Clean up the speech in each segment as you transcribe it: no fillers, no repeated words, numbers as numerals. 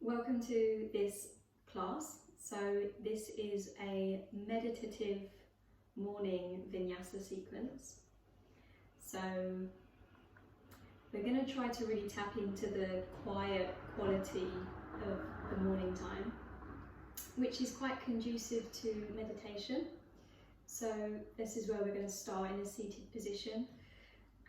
Welcome to this class. So this is a meditative morning Vinyasa sequence. So we're going to try to really tap into the quiet quality of the morning time, which is quite conducive to meditation. So this is where we're going to start in a seated position,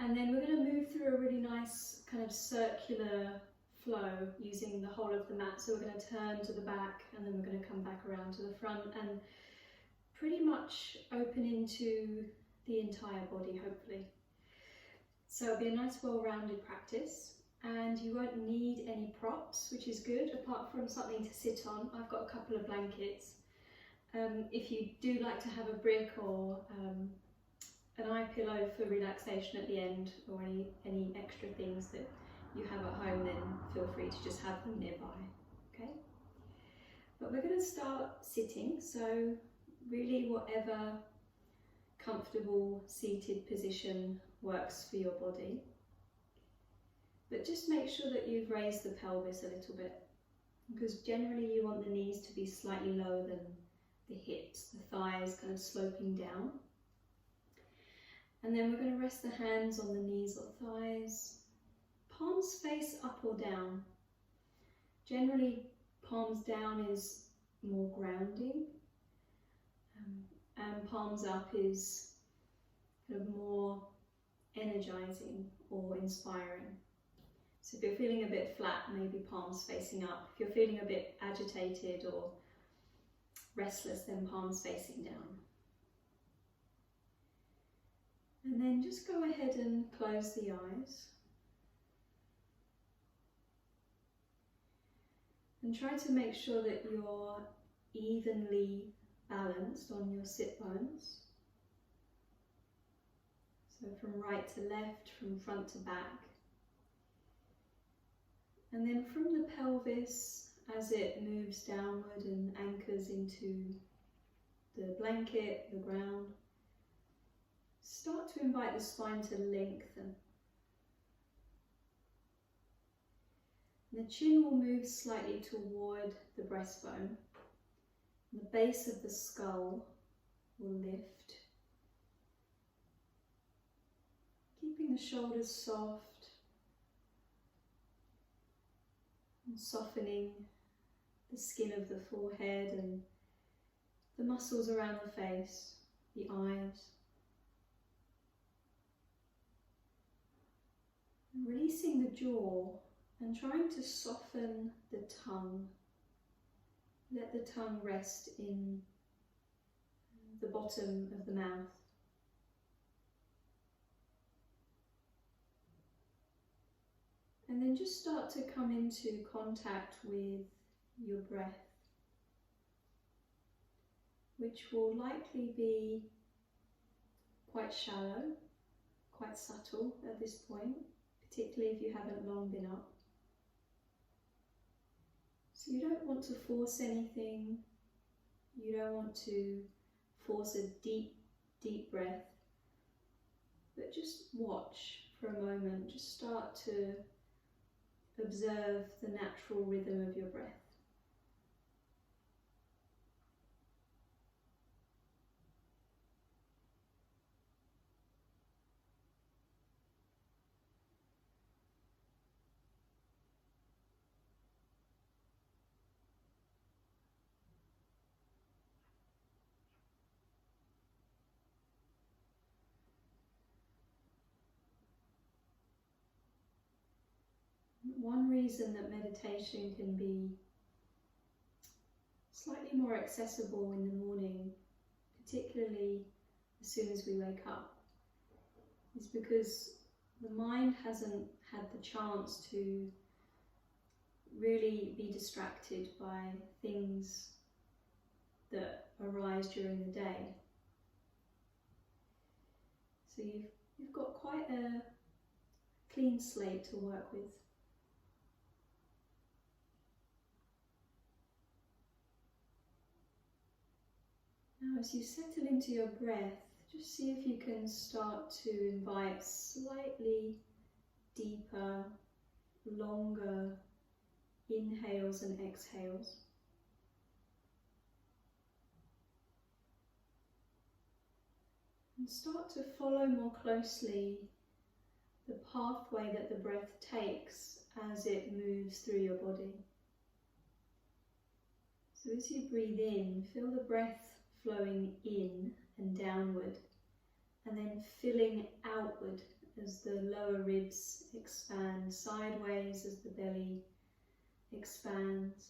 and then we're going to move through a really nice kind of circular flow using the whole of the mat. So we're going to turn to the back, and then we're going to come back around to the front and pretty much open into the entire body, hopefully. So it'll be a nice well-rounded practice, and you won't need any props, which is good, apart from something to sit on. I've got a couple of blankets. If you do like to have a brick or an eye pillow for relaxation at the end, or any extra things that you have at home, then feel free to just have them nearby, okay? But we're going to start sitting, so really whatever comfortable seated position works for your body. But just make sure that you've raised the pelvis a little bit, because generally you want the knees to be slightly lower than the hips, the thighs kind of sloping down. And then we're going to rest the hands on the knees or thighs. Palms face up or down. Generally, palms down is more grounding, and palms up is kind of more energizing or inspiring. So if you're feeling a bit flat, maybe palms facing up. If you're feeling a bit agitated or restless, then palms facing down. And then just go ahead and close the eyes. And try to make sure that you're evenly balanced on your sit bones. So from right to left, from front to back. And then from the pelvis, as it moves downward and anchors into the blanket, the ground, start to invite the spine to lengthen. The chin will move slightly toward the breastbone. The base of the skull will lift, keeping the shoulders soft and softening the skin of the forehead and the muscles around the face, the eyes. And releasing the jaw and trying to soften the tongue. Let the tongue rest in the bottom of the mouth. And then just start to come into contact with your breath, which will likely be quite shallow, quite subtle at this point, particularly if you haven't long been up. So you don't want to force anything, you don't want to force a deep, deep breath, but just watch for a moment, just start to observe the natural rhythm of your breath. One reason that meditation can be slightly more accessible in the morning, particularly as soon as we wake up, is because the mind hasn't had the chance to really be distracted by things that arise during the day. So you've got quite a clean slate to work with. Now, as you settle into your breath, just see if you can start to invite slightly deeper, longer inhales and exhales. And start to follow more closely the pathway that the breath takes as it moves through your body. So as you breathe in, feel the breath flowing in and downward, and then filling outward as the lower ribs expand sideways, as the belly expands.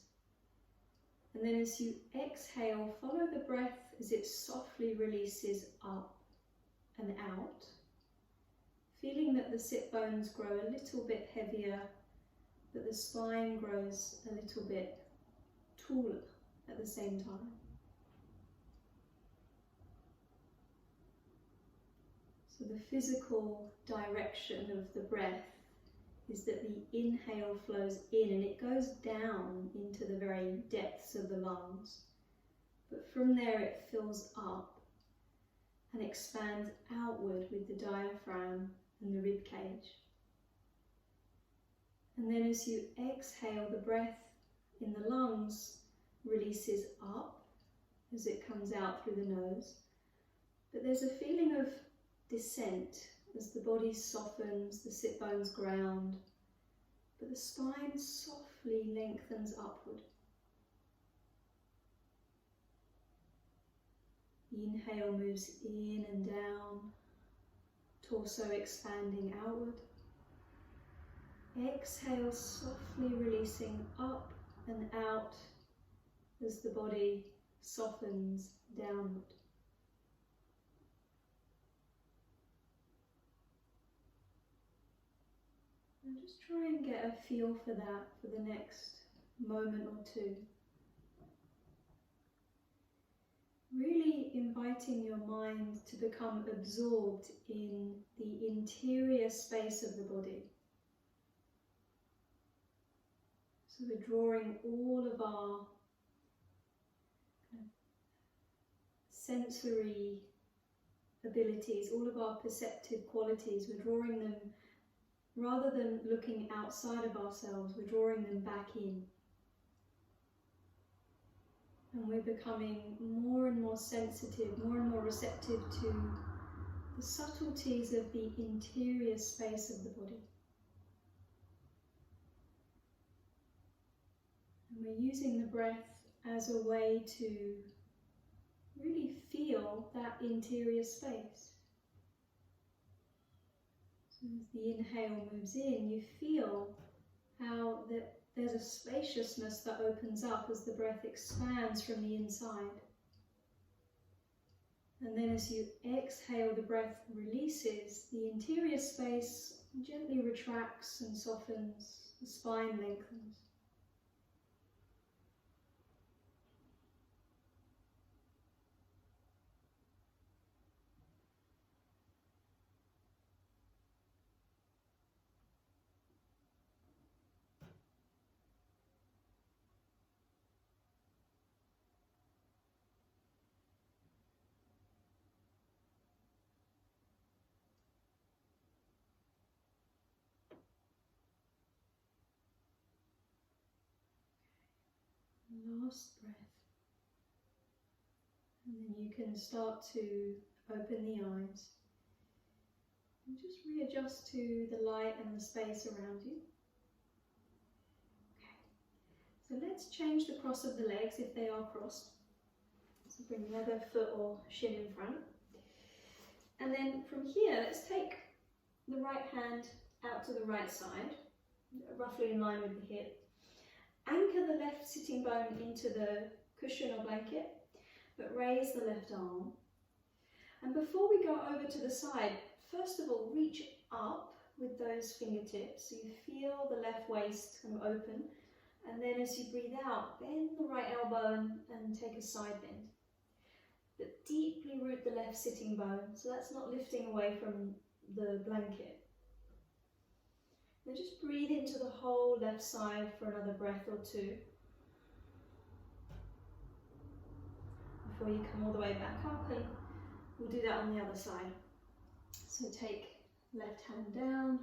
And then as you exhale, follow the breath as it softly releases up and out, feeling that the sit bones grow a little bit heavier, but the spine grows a little bit taller at the same time. So the physical direction of the breath is that the inhale flows in and it goes down into the very depths of the lungs, but from there it fills up and expands outward with the diaphragm and the rib cage. And then as you exhale, the breath in the lungs releases up as it comes out through the nose, but there's a feeling of descent as the body softens, the sit bones ground, but the spine softly lengthens upward. The inhale moves in and down, torso expanding outward. Exhale, softly releasing up and out as the body softens downward. And just try and get a feel for that for the next moment or two. Really inviting your mind to become absorbed in the interior space of the body. So we're drawing all of our sensory abilities, all of our perceptive qualities, we're drawing them, rather than looking outside of ourselves, we're drawing them back in. And we're becoming more and more sensitive, more and more receptive to the subtleties of the interior space of the body. And we're using the breath as a way to really feel that interior space. So as the inhale moves in, you feel how there's a spaciousness that opens up as the breath expands from the inside. And then as you exhale, the breath releases, the interior space gently retracts and softens, the spine lengthens. Last breath. And then you can start to open the eyes and just readjust to the light and the space around you. Okay, so let's change the cross of the legs if they are crossed. So bring the other foot or shin in front. And then from here, let's take the right hand out to the right side, roughly in line with the hip. Anchor the left sitting bone into the cushion or blanket, but raise the left arm. And before we go over to the side, first of all, reach up with those fingertips so you feel the left waist kind of open. And then as you breathe out, bend the right elbow and take a side bend. But deeply root the left sitting bone, so that's not lifting away from the blanket. Now just breathe into the whole left side for another breath or two before you come all the way back up, and we'll do that on the other side. So take left hand down,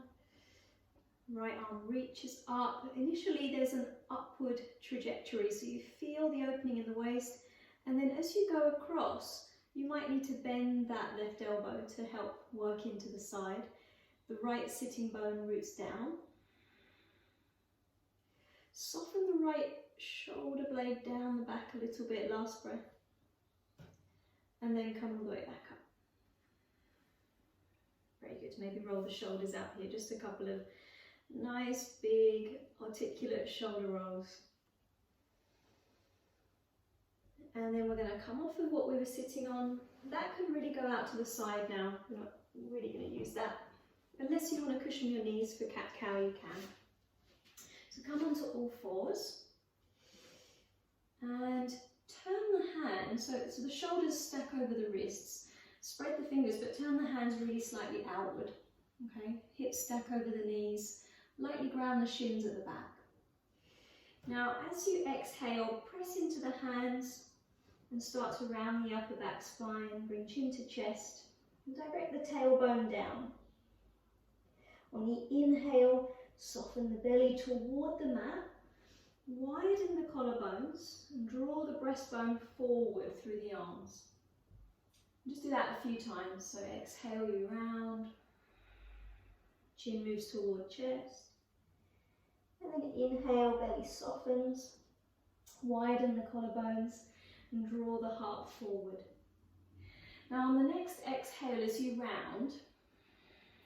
Right arm reaches up. Initially there's an upward trajectory, so you feel the opening in the waist, and then as you go across, you might need to bend that left elbow to help work into the side. The right sitting bone roots down. Soften the right shoulder blade down the back a little bit, last breath. And then come all the way back up. Very good. Maybe roll the shoulders out here, just a couple of nice, big, articulate shoulder rolls. And then we're going to come off of what we were sitting on. That can really go out to the side now. We're not really going to use that. Unless you want to cushion your knees for cat-cow, you can. So come onto all fours. And turn the hands, so the shoulders stack over the wrists. Spread the fingers, but turn the hands really slightly outward. Okay, hips stack over the knees. Lightly ground the shins at the back. Now, as you exhale, press into the hands and start to round the upper back spine. Bring chin to chest and direct the tailbone down. On the inhale, soften the belly toward the mat. Widen the collarbones and draw the breastbone forward through the arms. Just do that a few times. So exhale, you round. Chin moves toward chest. And then inhale, belly softens. Widen the collarbones and draw the heart forward. Now on the next exhale, as you round,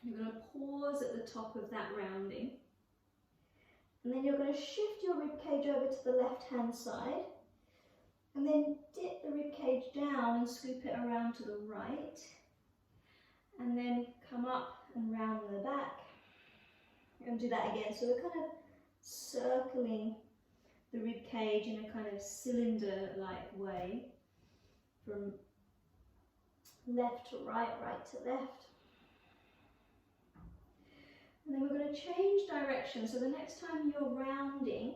you're going to pause at the top of that rounding. And then you're going to shift your ribcage over to the left-hand side. And then dip the ribcage down and scoop it around to the right. And then come up and round the back. And do that again. So we're kind of circling the ribcage in a kind of cylinder-like way. From left to right, right to left. And then we're going to change direction. So the next time you're rounding,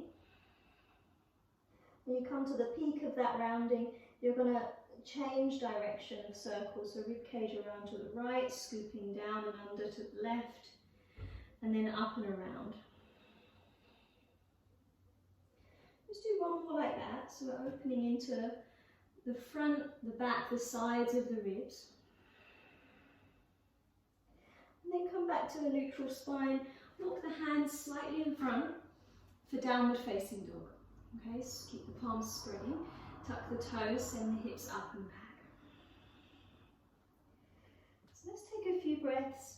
when you come to the peak of that rounding, you're going to change direction of circles. So ribcage around to the right, scooping down and under to the left, and then up and around. Just do one more like that. So we're opening into the front, the back, the sides of the ribs. And then come back to a neutral spine. Walk the hands slightly in front for downward facing dog. Okay, so keep the palms spreading. Tuck the toes, send the hips up and back. So let's take a few breaths.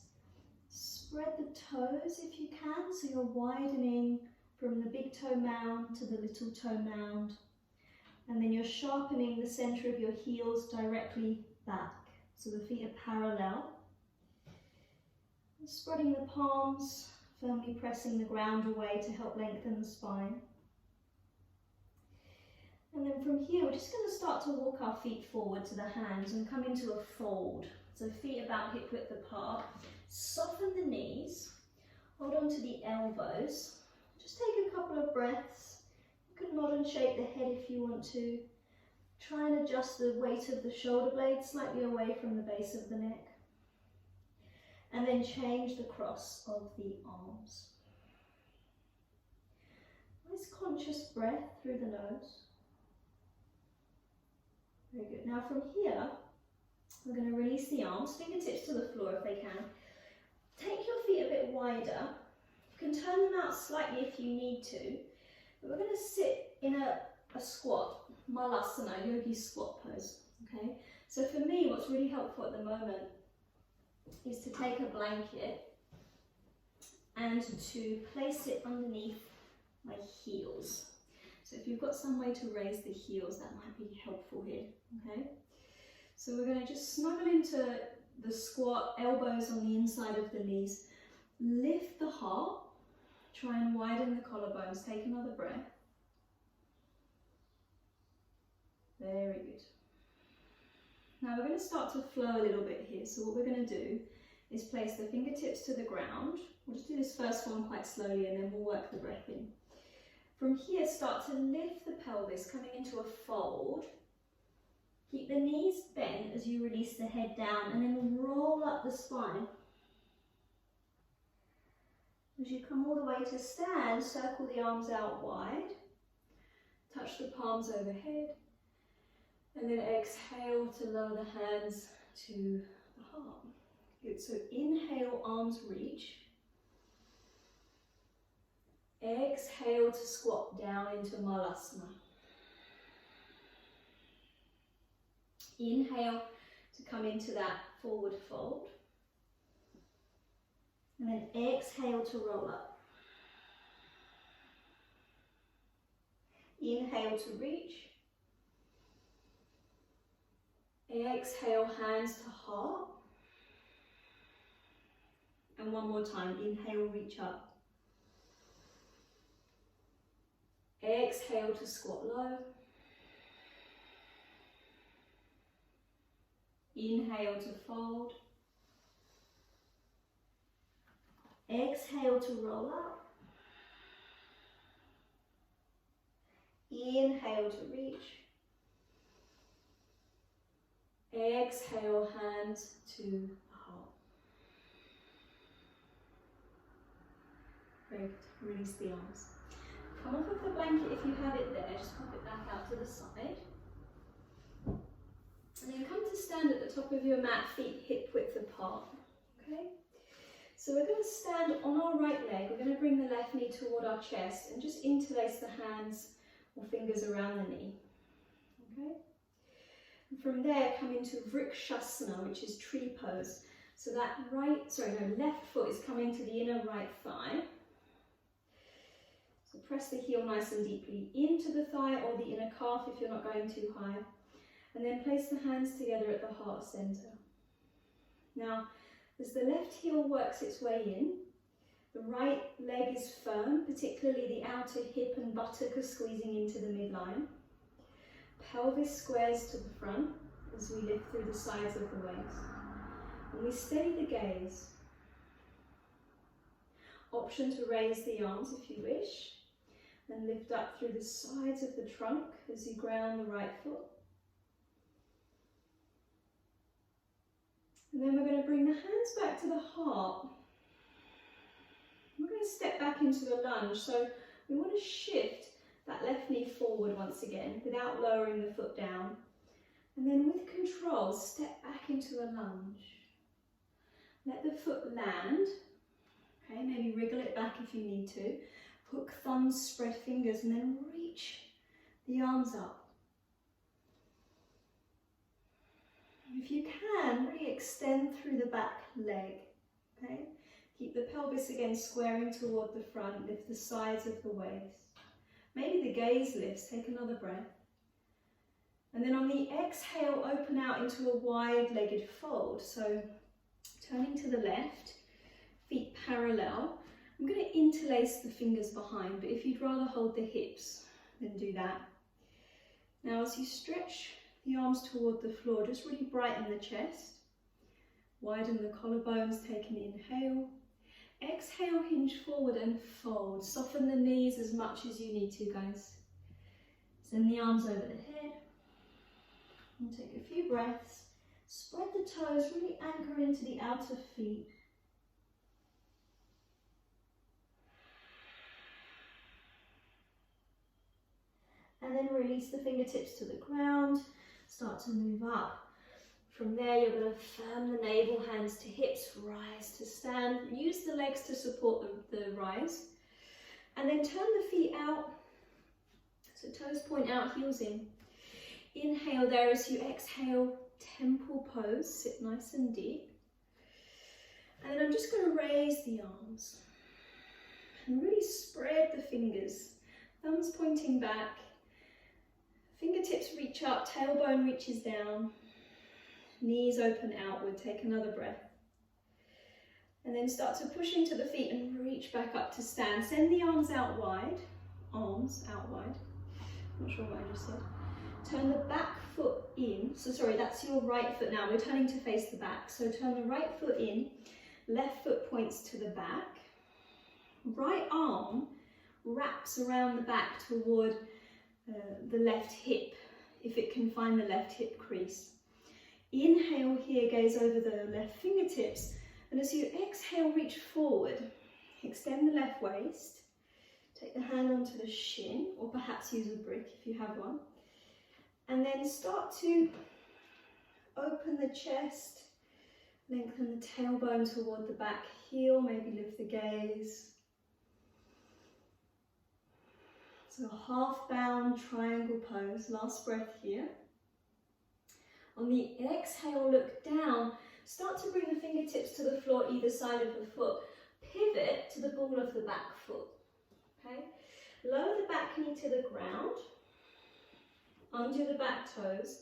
Spread the toes if you can, so you're widening from the big toe mound to the little toe mound. And then you're sharpening the center of your heels directly back, so the feet are parallel. Spreading the palms, firmly pressing the ground away to help lengthen the spine. And then from here, we're just going to start to walk our feet forward to the hands and come into a fold. So feet about hip width apart. Soften the knees, hold on to the elbows. Just take a couple of breaths. You can nod and shake the head if you want to. Try and adjust the weight of the shoulder blades slightly away from the base of the neck. And then change the cross of the arms. Nice conscious breath through the nose. Very good. Now from here, we're going to release the arms, fingertips to the floor if they can. Take your feet a bit wider. You can turn them out slightly if you need to. But we're going to sit in a squat, Malasana, yogi squat pose. Okay. So for me, what's really helpful at the moment is to take a blanket and to place it underneath my heels. So if you've got some way to raise the heels, that might be helpful here, okay? So we're going to just snuggle into the squat, elbows on the inside of the knees. Lift the heart, try and widen the collarbones. Take another breath. Very good. Now we're going to start to flow a little bit here. So what we're going to do is place the fingertips to the ground. We'll just do this first one quite slowly and then we'll work the breath in. From here, start to lift the pelvis, coming into a fold. Keep the knees bent as you release the head down and then roll up the spine. As you come all the way to stand, circle the arms out wide, touch the palms overhead, and then exhale to lower the hands to the heart. Good, so inhale, arms reach. Exhale to squat down into Malasana. Inhale to come into that forward fold. And then exhale to roll up. Inhale to reach. Exhale, hands to heart. And one more time, inhale, reach up. Exhale to squat low. Inhale to fold. Exhale to roll up. Inhale to reach. Exhale, hands to the heart. Great. Release the arms. Come off of the blanket if you have it there, just pop it back out to the side. And then come to stand at the top of your mat, feet hip width apart. Okay? So we're going to stand on our right leg, we're going to bring the left knee toward our chest and just interlace the hands or fingers around the knee. Okay? And from there come into Vrksasana, which is tree pose. So that left foot is coming to the inner right thigh. So press the heel nice and deeply into the thigh or the inner calf if you're not going too high. And then place the hands together at the heart center. Now, as the left heel works its way in, the right leg is firm, particularly the outer hip and buttock are squeezing into the midline. Pelvis squares to the front as we lift through the sides of the waist. And we steady the gaze. Option to raise the arms if you wish, and lift up through the sides of the trunk as you ground the right foot. And then we're going to bring the hands back to the heart. We're going to step back into a lunge. So we want to shift that left knee forward once again without lowering the foot down. And then with control, step back into a lunge. Let the foot land. Okay, maybe wriggle it back if you need to. Hook thumbs, spread fingers, and then reach the arms up. If you can, really extend through the back leg, okay? Keep the pelvis again squaring toward the front, lift the sides of the waist. Maybe the gaze lifts, take another breath. And then on the exhale, open out into a wide-legged fold. So turning to the left, feet parallel. I'm going to interlace the fingers behind, but if you'd rather hold the hips, then do that. Now as you stretch the arms toward the floor, just really brighten the chest. Widen the collarbones, take an inhale. Exhale, hinge forward and fold. Soften the knees as much as you need to, guys. Send the arms over the head. And take a few breaths. Spread the toes, really anchor into the outer feet. And then release the fingertips to the ground. Start to move up. From there, you're going to firm the navel, hands to hips, rise to stand. Use the legs to support the rise. And then turn the feet out. So toes point out, heels in. Inhale there as you exhale, temple pose. Sit nice and deep. And then I'm just going to raise the arms. And really spread the fingers. Thumbs pointing back. Fingertips reach up, tailbone reaches down, knees open outward, take another breath. And then start to push into the feet and reach back up to stand. Send the arms out wide, arms out wide. Not sure what I just said. Turn the back foot in, so sorry, that's your right foot now. We're turning to face the back. So turn the right foot in, left foot points to the back. Right arm wraps around the back toward the left hip, if it can find the left hip crease. Inhale here, gaze over the left fingertips, and as you exhale, reach forward. extend the left waist, take the hand onto the shin, or perhaps use a brick if you have one, and then start to open the chest, lengthen the tailbone toward the back heel, maybe lift the gaze. So half bound triangle pose, last breath here. On the exhale, look down, start to bring the fingertips to the floor either side of the foot. Pivot to the ball of the back foot, okay? Lower the back knee to the ground, undo the back toes,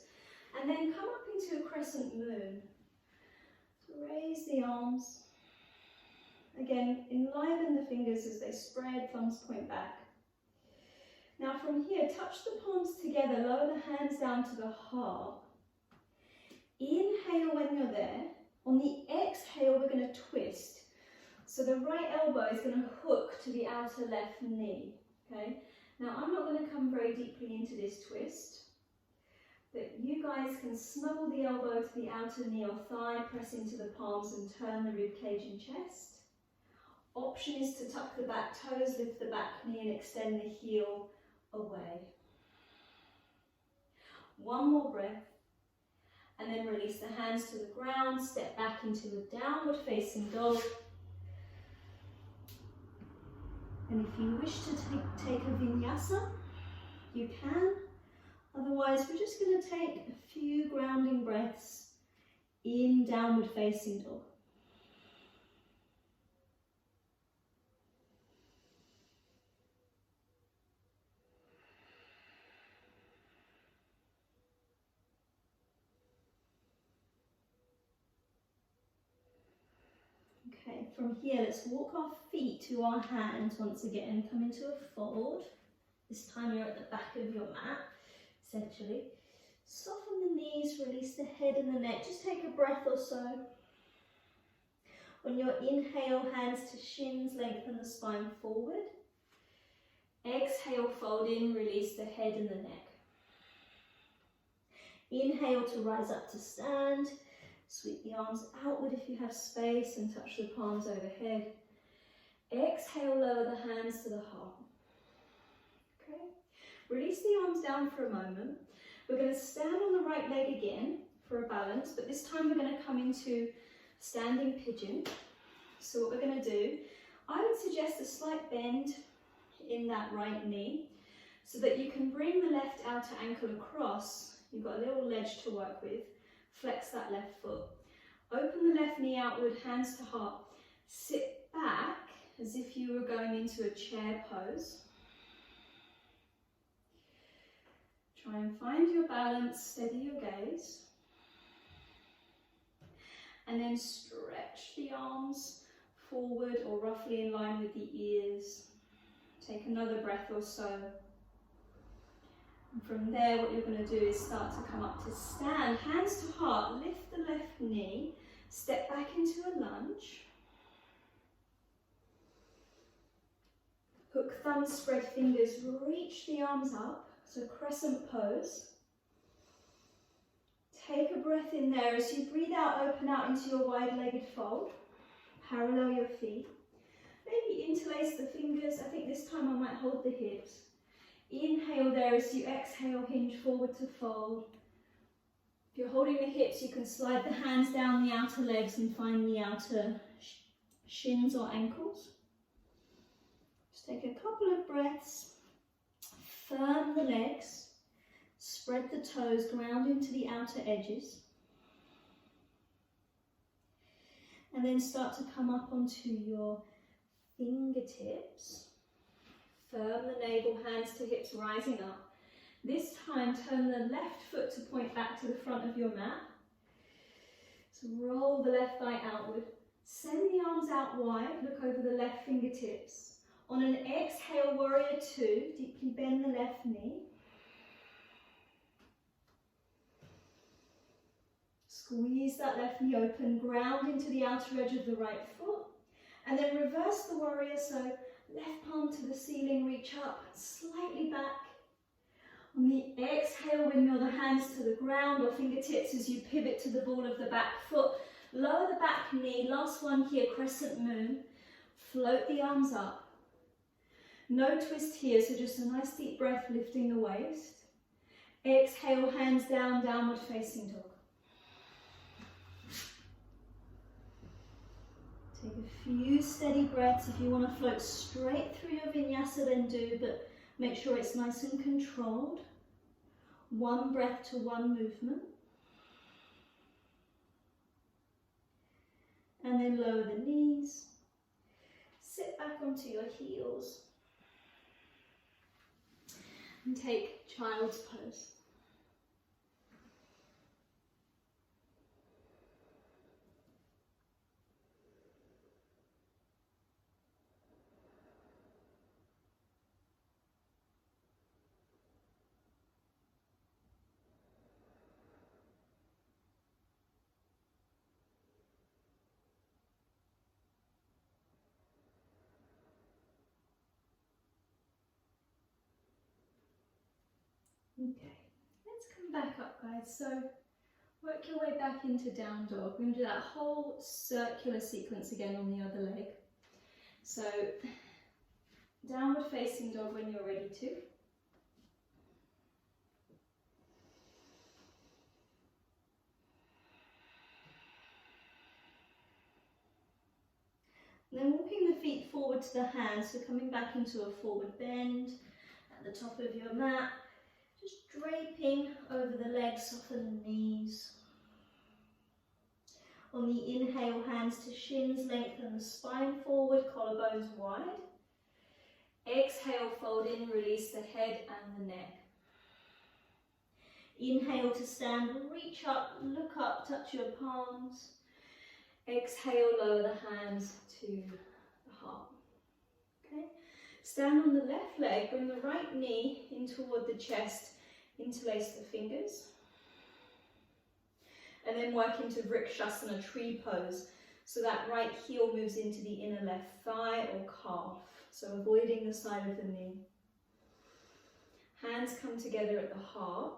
and then come up into a crescent moon. So raise the arms. Again, enliven the fingers as they spread, thumbs point back. Now from here, touch the palms together, lower the hands down to the heart. Inhale when you're there. On the exhale, we're going to twist. So the right elbow is going to hook to the outer left knee, okay? Now I'm not going to come very deeply into this twist, but you guys can snuggle the elbow to the outer knee or thigh, press into the palms and turn the rib cage and chest. Option is to tuck the back toes, lift the back knee and extend the heel away. One more breath, and then release the hands to the ground, step back into a downward facing dog. And if you wish to take a vinyasa, you can. Otherwise, we're just going to take a few grounding breaths in downward facing dog. Okay, from here, let's walk our feet to our hands once again. Come into a fold. This time you're at the back of your mat, essentially. Soften the knees, release the head and the neck. Just take a breath or so. On your inhale, hands to shins, lengthen the spine forward. Exhale, fold in, release the head and the neck. Inhale to rise up to stand. Sweep the arms outward if you have space and touch the palms overhead. Exhale, lower the hands to the heart. Okay. Release the arms down for a moment. We're going to stand on the right leg again for a balance, but this time we're going to come into standing pigeon. So what we're going to do, I would suggest a slight bend in that right knee so that you can bring the left outer ankle across. You've got a little ledge to work with. Flex that left foot. Open the left knee outward, hands to heart. Sit back as if you were going into a chair pose. Try and find your balance, steady your gaze. And then stretch the arms forward or roughly in line with the ears. Take another breath or so. And from there, what you're going to do is start to come up to stand. Hands to heart, lift the left knee, step back into a lunge. Hook thumbs, spread fingers, reach the arms up. So crescent pose. Take a breath in there. As you breathe out, open out into your wide-legged fold. Parallel your feet. Maybe interlace the fingers. I think this time I might hold the hips. Inhale there. As you exhale, hinge forward to fold. If you're holding the hips, you can slide the hands down the outer legs and find the outer shins or ankles. Just take a couple of breaths. Firm the legs. Spread the toes, ground into the outer edges. And then start to come up onto your fingertips. Firm the navel, hands to hips, rising up. This time, turn the left foot to point back to the front of your mat. So roll the left thigh outward. Send the arms out wide, look over the left fingertips. On an exhale, warrior two, deeply bend the left knee. Squeeze that left knee open, ground into the outer edge of the right foot. And then reverse the warrior, so left palm to the ceiling, reach up, slightly back. On the exhale, windmill the hands to the ground or fingertips as you pivot to the ball of the back foot. Lower the back knee, last one here, crescent moon. Float the arms up. No twist here, so just a nice deep breath lifting the waist. Exhale, hands down, downward facing dog. Take a few steady breaths. If you want to float straight through your vinyasa, then do, but make sure it's nice and controlled. One breath to one movement. And then lower the knees. Sit back onto your heels. And take child's pose. Okay, let's come back up, guys. So work your way back into down dog. We're going to do that whole circular sequence again on the other leg. So downward facing dog when you're ready to. Then walking the feet forward to the hands, so coming back into a forward bend at the top of your mat. Just draping over the legs, soften the knees. On the inhale, hands to shins, lengthen the spine forward, collarbones wide. Exhale, fold in, release the head and the neck. Inhale to stand, reach up, look up, touch your palms. Exhale, lower the hands to the heart. Okay. Stand on the left leg, bring the right knee in toward the chest, interlace the fingers. And then work into Vrksasana, tree pose. So that right heel moves into the inner left thigh or calf. So avoiding the side of the knee. Hands come together at the heart.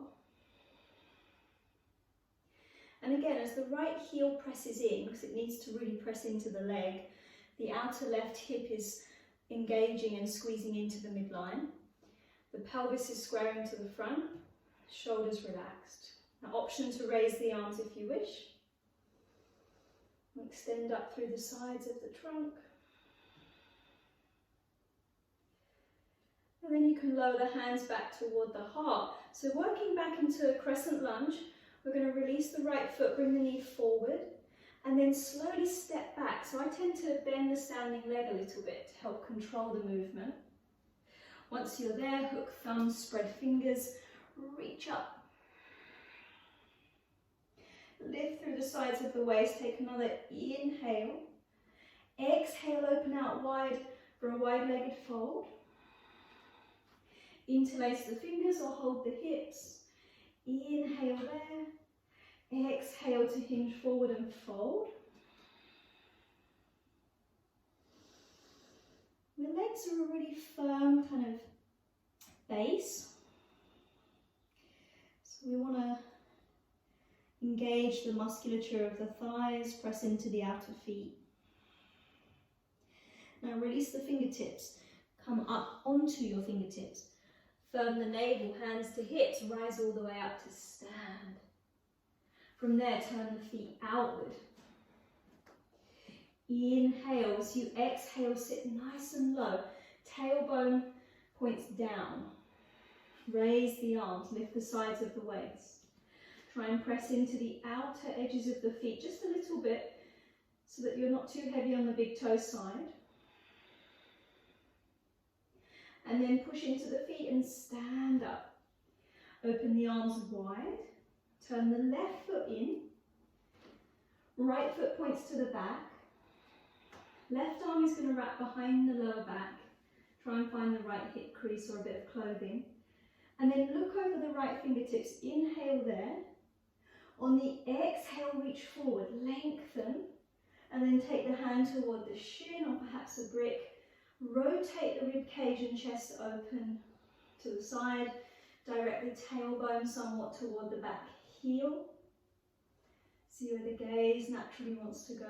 And again, as the right heel presses in, because it needs to really press into the leg, the outer left hip is engaging and squeezing into the midline. The pelvis is squaring to the front, shoulders relaxed. Now, option to raise the arms if you wish. Extend up through the sides of the trunk. And then you can lower the hands back toward the heart. So working back into a crescent lunge, we're going to release the right foot, bring the knee forward, and then slowly step back. So I tend to bend the standing leg a little bit to help control the movement. Once you're there, hook thumbs, spread fingers, reach up. Lift through the sides of the waist, take another inhale. Exhale, open out wide for a wide-legged fold. Interlace the fingers or hold the hips. Inhale there. Exhale to hinge forward and fold. The legs are a really firm kind of base. So we want to engage the musculature of the thighs, press into the outer feet. Now release the fingertips, come up onto your fingertips. Firm the navel, hands to hips, rise all the way up to stand. From there, turn the feet outward. Inhale, as you exhale, sit nice and low. Tailbone points down. Raise the arms, lift the sides of the waist. Try and press into the outer edges of the feet just a little bit so that you're not too heavy on the big toe side. And then push into the feet and stand up. Open the arms wide. Turn the left foot in. Right foot points to the back. Left arm is going to wrap behind the lower back. Try and find the right hip crease or a bit of clothing. And then look over the right fingertips. Inhale there. On the exhale, reach forward, lengthen. And then take the hand toward the shin or perhaps a brick. Rotate the rib cage and chest open to the side. Direct the tailbone somewhat toward the back heel. See where the gaze naturally wants to go.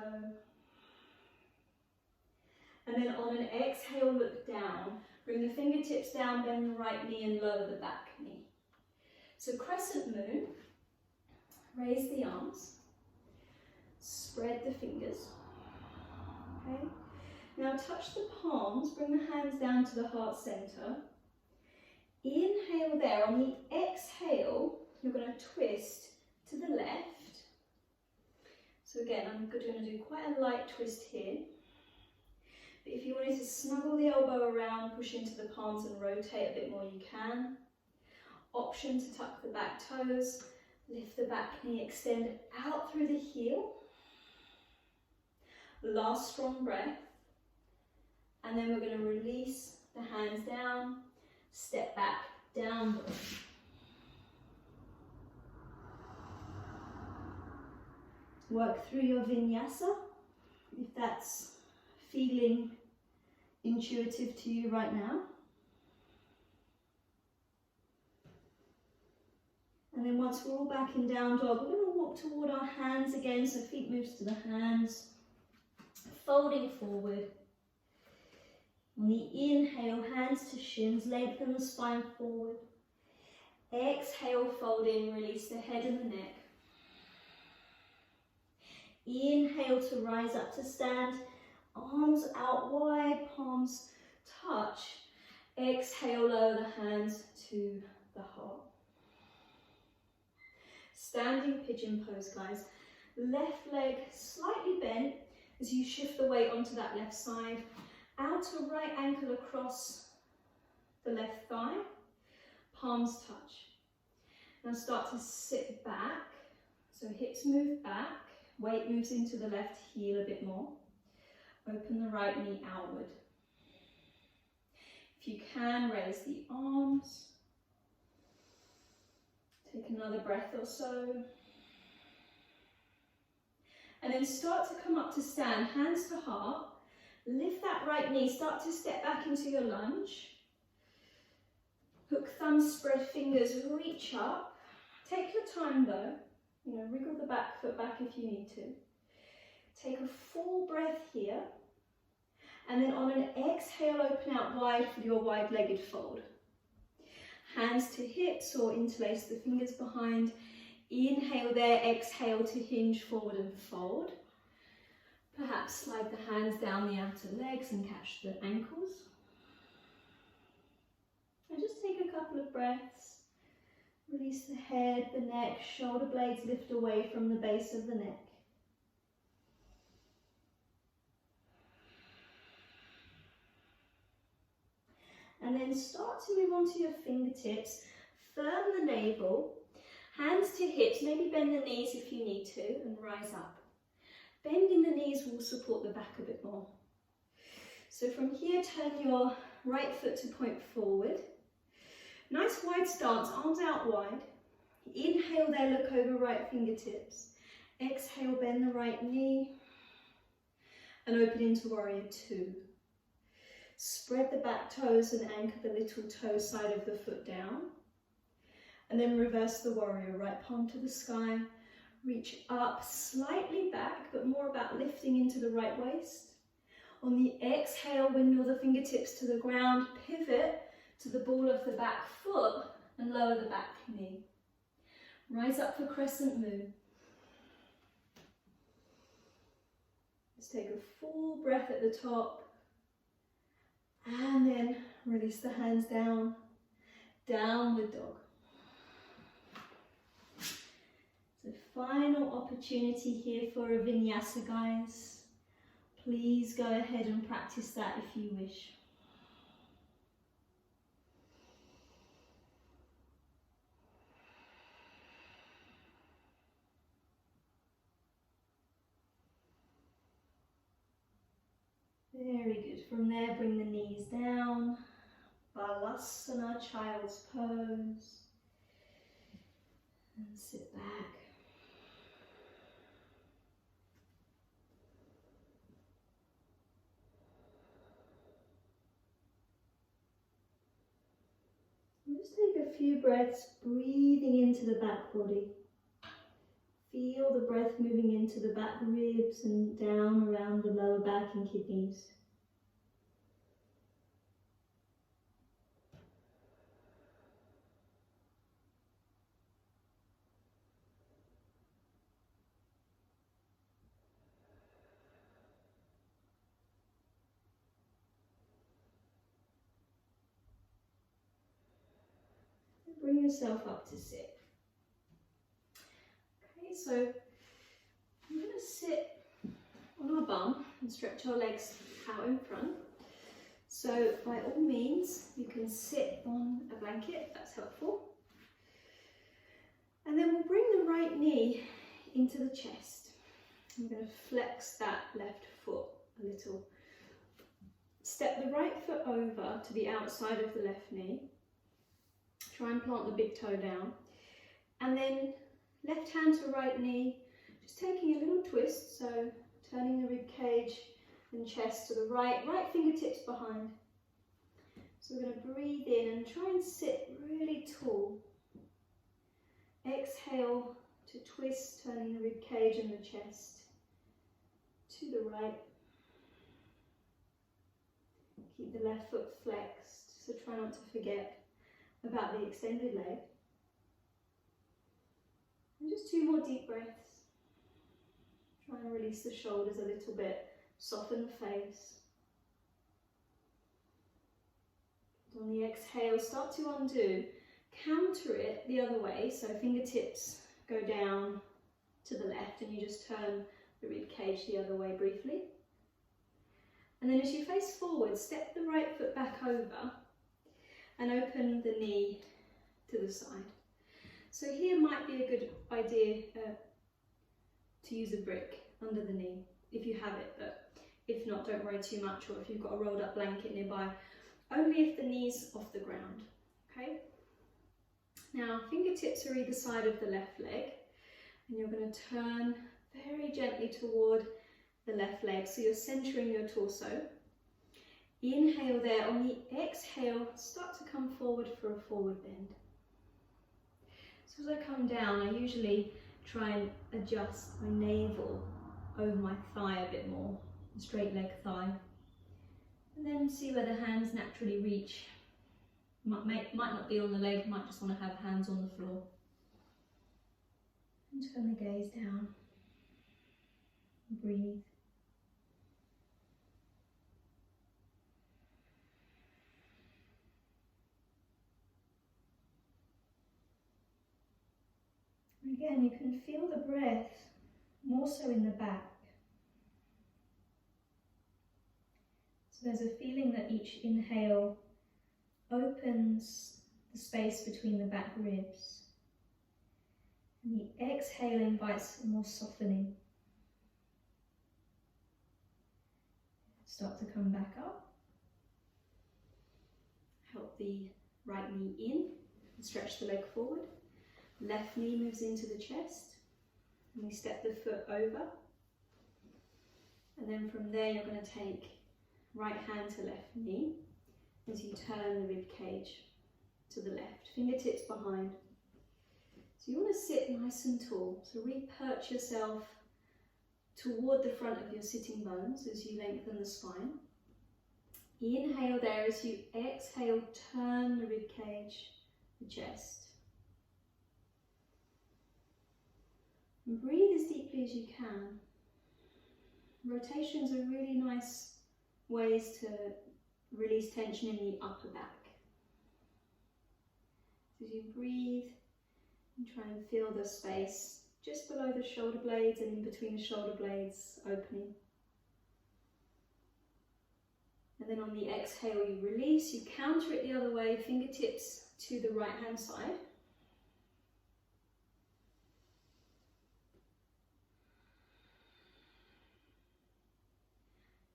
And then on an exhale, look down. Bring the fingertips down, bend the right knee and lower the back knee. So crescent moon, raise the arms, spread the fingers. Okay. Now touch the palms, bring the hands down to the heart center. Inhale there. On the exhale, you're going to twist to the left. So again, I'm going to do quite a light twist here. But if you wanted to snuggle the elbow around, push into the palms and rotate a bit more, you can. Option to tuck the back toes, lift the back knee, extend out through the heel. Last strong breath. And then we're going to release the hands down, step back, down dog. Work through your vinyasa, if that's feeling intuitive to you right now. And then once we're all back in down dog, we're going to walk toward our hands again, so feet moves to the hands, folding forward. On the inhale, hands to shins, lengthen the spine forward. Exhale, fold in, release the head and the neck. Inhale to rise up to stand, arms out wide, palms touch. Exhale, lower the hands to the heart. Standing pigeon pose, guys. Left leg slightly bent as you shift the weight onto that left side. Outer right ankle across the left thigh. Palms touch. Now start to sit back. So hips move back. Weight moves into the left heel a bit more. Open the right knee outward. If you can, raise the arms. Take another breath or so. And then start to come up to stand, hands to heart. Lift that right knee, start to step back into your lunge. Hook, thumb, spread fingers, reach up. Take your time though. Wriggle the back foot back if you need to. Take a full breath here. And then on an exhale, open out wide for your wide-legged fold. Hands to hips or interlace the fingers behind. Inhale there, exhale to hinge forward and fold. Perhaps slide the hands down the outer legs and catch the ankles. And just take a couple of breaths. Release the head, the neck, shoulder blades lift away from the base of the neck. And then start to move onto your fingertips. Firm the navel, hands to hips, maybe bend the knees if you need to, and rise up. Bending the knees will support the back a bit more. So from here, turn your right foot to point forward. Nice wide stance, arms out wide. Inhale there, look over right fingertips. Exhale, bend the right knee. And open into warrior two. Spread the back toes and anchor the little toe side of the foot down. And then reverse the warrior, right palm to the sky. Reach up, slightly back, but more about lifting into the right waist. On the exhale, windmill the fingertips to the ground, pivot to the ball of the back foot and lower the back knee. Rise up for crescent moon. Let's take a full breath at the top and then release the hands down, downward dog. So final opportunity here for a vinyasa, guys. Please go ahead and practice that if you wish. Very good. From there, bring the knees down. Vrksasana, child's pose. And sit back. And just take a few breaths, breathing into the back body. Feel the breath moving into the back ribs and down around the lower back and kidneys. Bring yourself up to sit. Okay, so I'm going to sit on our bum and stretch our legs out in front. So by all means, you can sit on a blanket, if that's helpful. And then we'll bring the right knee into the chest. I'm going to flex that left foot a little. Step the right foot over to the outside of the left knee. Try and plant the big toe down. And then left hand to right knee, just taking a little twist, so turning the rib cage and chest to the right fingertips behind. So we're going to breathe in and try and sit really tall. Exhale to twist, turning the rib cage and the chest to the right. Keep the left foot flexed, so try not to forget about the extended leg. And just 2 more deep breaths. Try and release the shoulders a little bit, soften the face. On the exhale, start to undo. Counter it the other way, so fingertips go down to the left and you just turn the rib cage the other way briefly. And then as you face forward, step the right foot back over and open the knee to the side. So here might be a good idea to use a brick under the knee, if you have it, but if not, don't worry too much, or if you've got a rolled up blanket nearby, only if the knee's off the ground, okay? Now, fingertips are either side of the left leg, and you're going to turn very gently toward the left leg, so you're centering your torso. Inhale there. On the exhale, start to come forward for a forward bend. So as I come down, I usually try and adjust my navel over my thigh a bit more, straight leg thigh. And then see where the hands naturally reach. Might not be on the leg, might just want to have hands on the floor. And turn the gaze down. Breathe. Again, you can feel the breath more so in the back. So there's a feeling that each inhale opens the space between the back ribs. And the exhale invites more softening. Start to come back up. Help the right knee in and stretch the leg forward. Left knee moves into the chest. And we step the foot over. And then from there you're going to take right hand to left knee as you turn the rib cage to the left, fingertips behind. So you want to sit nice and tall, so re-perch yourself toward the front of your sitting bones as you lengthen the spine. Inhale there. As you exhale, turn the rib cage, the chest. And breathe as deeply as you can. Rotations are really nice ways to release tension in the upper back. So as you breathe, and try and feel the space just below the shoulder blades and in between the shoulder blades opening. And then on the exhale you release, you counter it the other way, fingertips to the right hand side.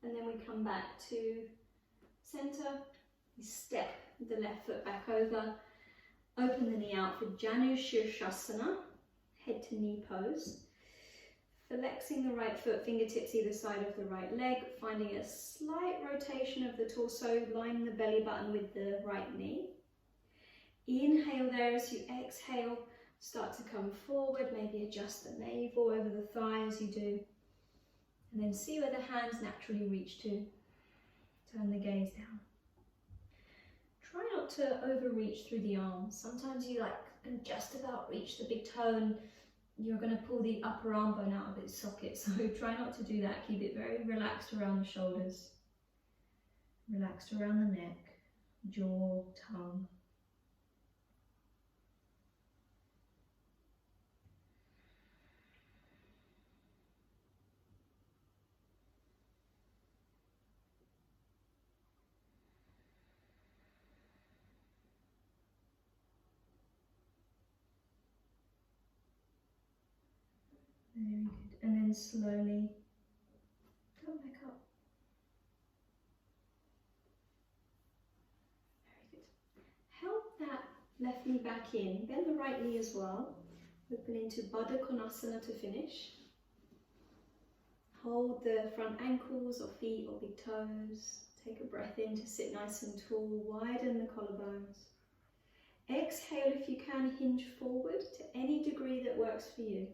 And then we come back to center, you step the left foot back over, open the knee out for Vrksasana, head to knee pose. Flexing the right foot, fingertips either side of the right leg, finding a slight rotation of the torso, line the belly button with the right knee. Inhale there. As you exhale, start to come forward, maybe adjust the navel over the thigh as you do. And then see where the hands naturally reach to. Turn the gaze down. Try not to overreach through the arms. Sometimes you can just about reach the big toe and you're going to pull the upper arm bone out of its socket. So try not to do that. Keep it very relaxed around the shoulders. Relaxed around the neck, jaw, tongue. Very good. And then slowly come back up. Very good. Help that left knee back in. Bend the right knee as well. Open into Baddha Trikonasana to finish. Hold the front ankles or feet or big toes. Take a breath in to sit nice and tall. Widen the collarbones. Exhale if you can, hinge forward to any degree that works for you.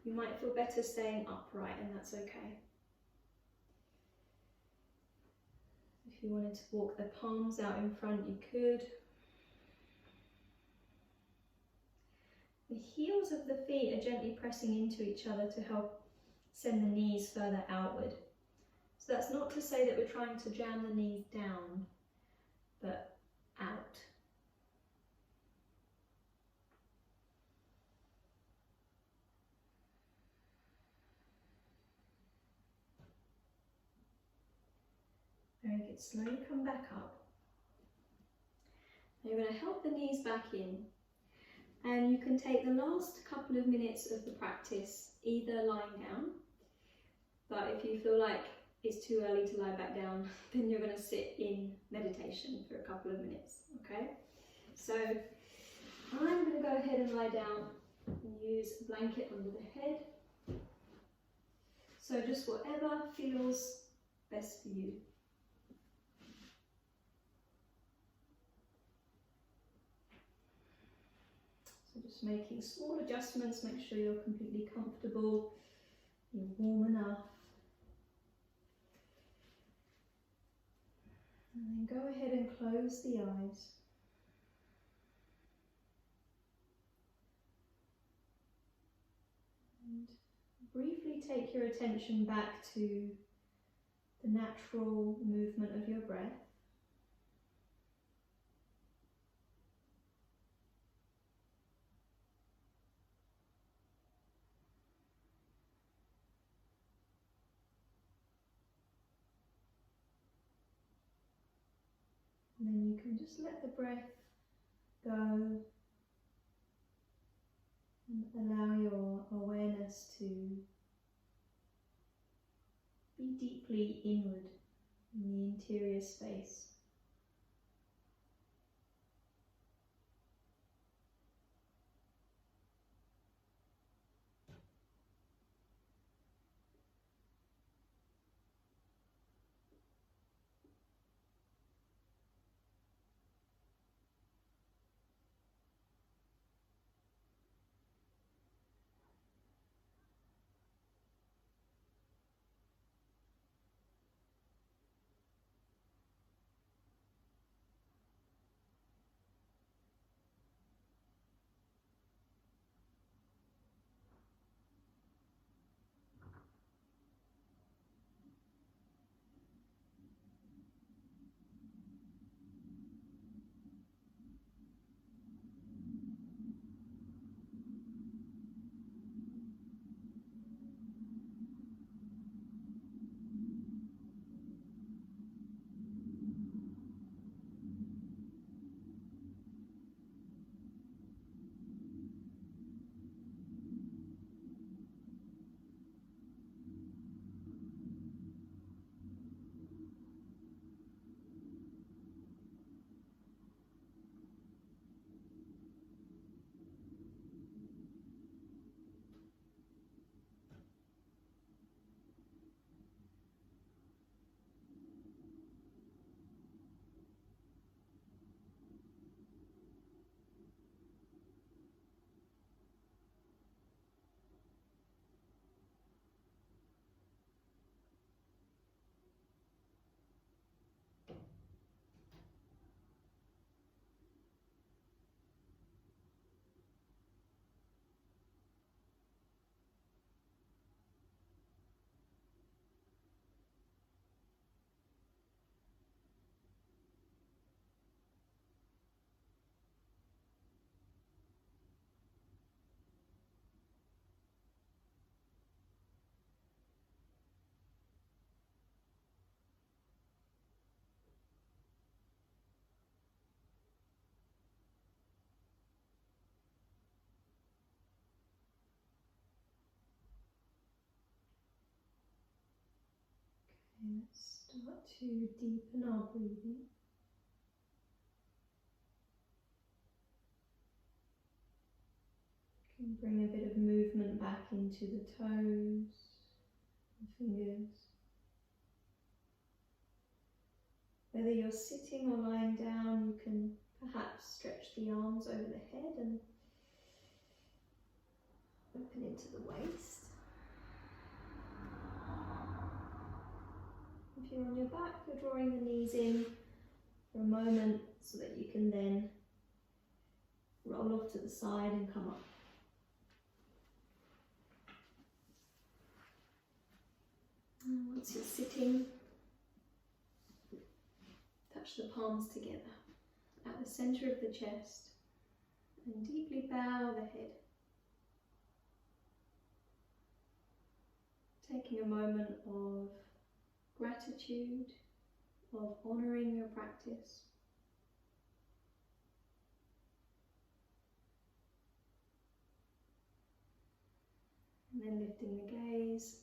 You might feel better staying upright, and that's okay. If you wanted to walk the palms out in front, you could. The heels of the feet are gently pressing into each other to help send the knees further outward. So that's not to say that we're trying to jam the knees down, but out. Very good. Slowly come back up. Now you're going to help the knees back in. And you can take the last couple of minutes of the practice either lying down, but if you feel like it's too early to lie back down, then you're going to sit in meditation for a couple of minutes, okay? So I'm going to go ahead and lie down and use a blanket under the head. So just whatever feels best for you. So just making small adjustments, make sure you're completely comfortable, you're warm enough. And then go ahead and close the eyes. And briefly take your attention back to the natural movement of your breath. And then you can just let the breath go and allow your awareness to be deeply inward in the interior space. let's start to deepen our breathing. You can bring a bit of movement back into the toes and fingers. Whether you're sitting or lying down, you can perhaps stretch the arms over the head and open into the waist. If you're on your back, you're drawing the knees in for a moment so that you can then roll off to the side and come up. And once you're sitting, touch the palms together at the centre of the chest and deeply bow the head. Taking a moment of gratitude, of honouring your practice. And then lifting the gaze